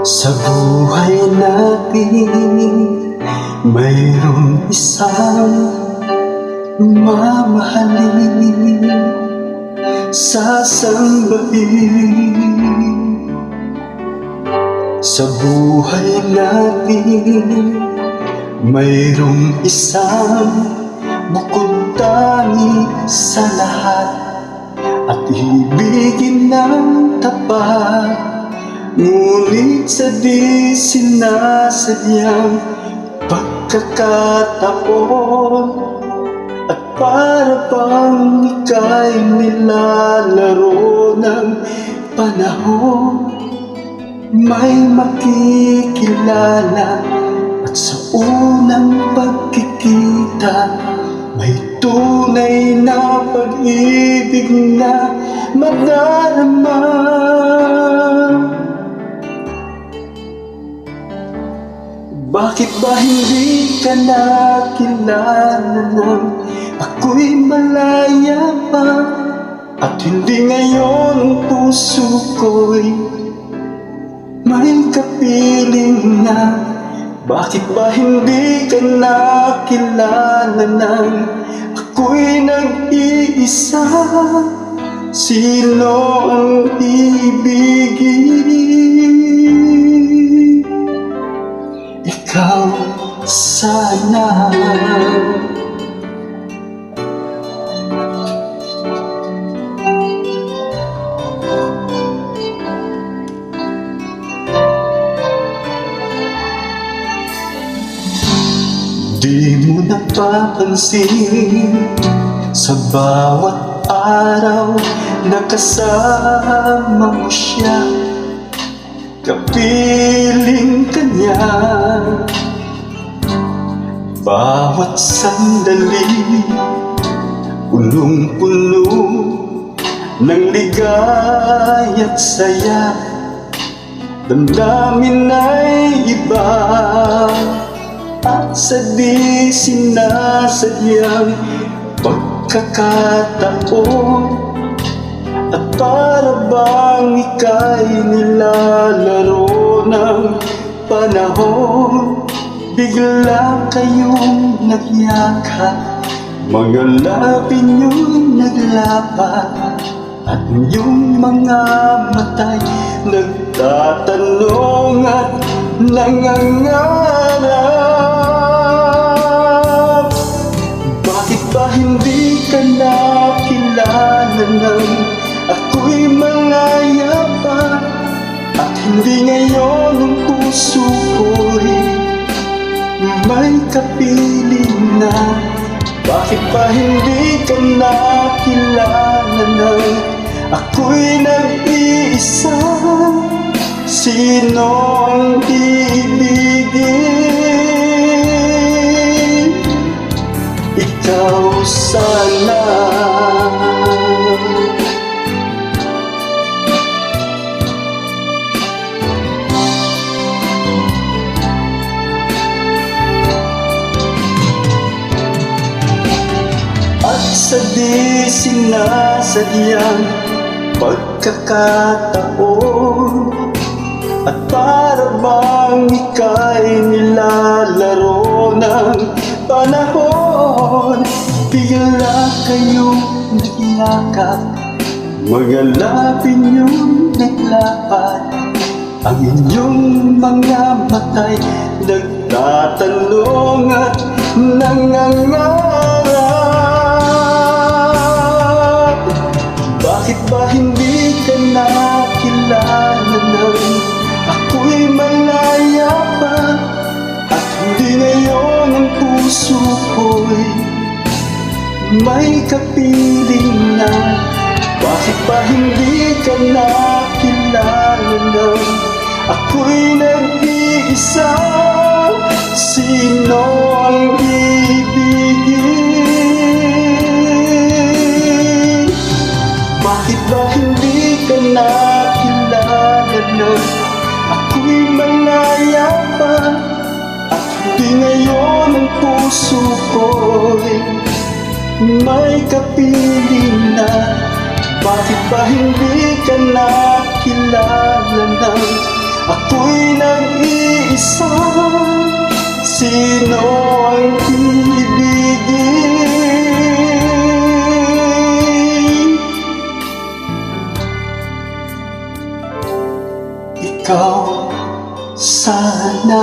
Sa buhay natin, mayroong isang mamahalin, sasambahin. Sa buhay natin, mayroong isang bukod tangi sa lahat, at ibigin ng tapat. Ngunit sa di sinasadyang pagkakataon, at para bang ika'y nilalaro ng panahon, may makikilala at sa unang pagkikita, may tunay na pag-ibig na madarama. Bakit ba hindi ka nakilala nang ako'y malaya pa, at hindi ngayon ang puso ko'y may kapiling na? Bakit ba hindi ka nakilala nang ako'y nag-iisa? Sino ang ibigin? Ikaw sana. Di mo napapansin sa bawat araw na kasama mo siya, kapiling ka niya. Bawat sandali, punong-puno ng ligaya't saya, damdamin ay iba. At sa di sinasadyang pagkakataon, at para bang ika'y nilalaro ng panahon, bigla kayong nagyakap, mga labi nyo'y naglapat, at iyong mga mata'y nagtatanong at nangangarap. Bakit ba hindi ka nakilala nang ako'y malaya pa, at hindi ngayon ang puso ko'y may kapiling na? Bakit ba hindi ka nakilala nang ako'y nag-iisa? Sino ang ibigin? Ikaw sana. At sa di sinasadyang pagkakataon, at para bang ika'y nilalaro ng panahon, bigla kayong nagyakap, mga labi niyong naglapat, ang inyong mga mata'y nagtatanong at nangangarap. Bakit ba hindi ka nakilala nang ako'y malaya pa, at hindi ngayon ang puso ko'y may kapiling na? Bakit ba hindi ka nakilala nang ako'y nag-iisa? Sino ang ibigin? puso ko'y may kapiling na. Bakit ba hindi ka nakilala nang ako'y nag-iisa? Sino ang ibigin? Ikaw sana.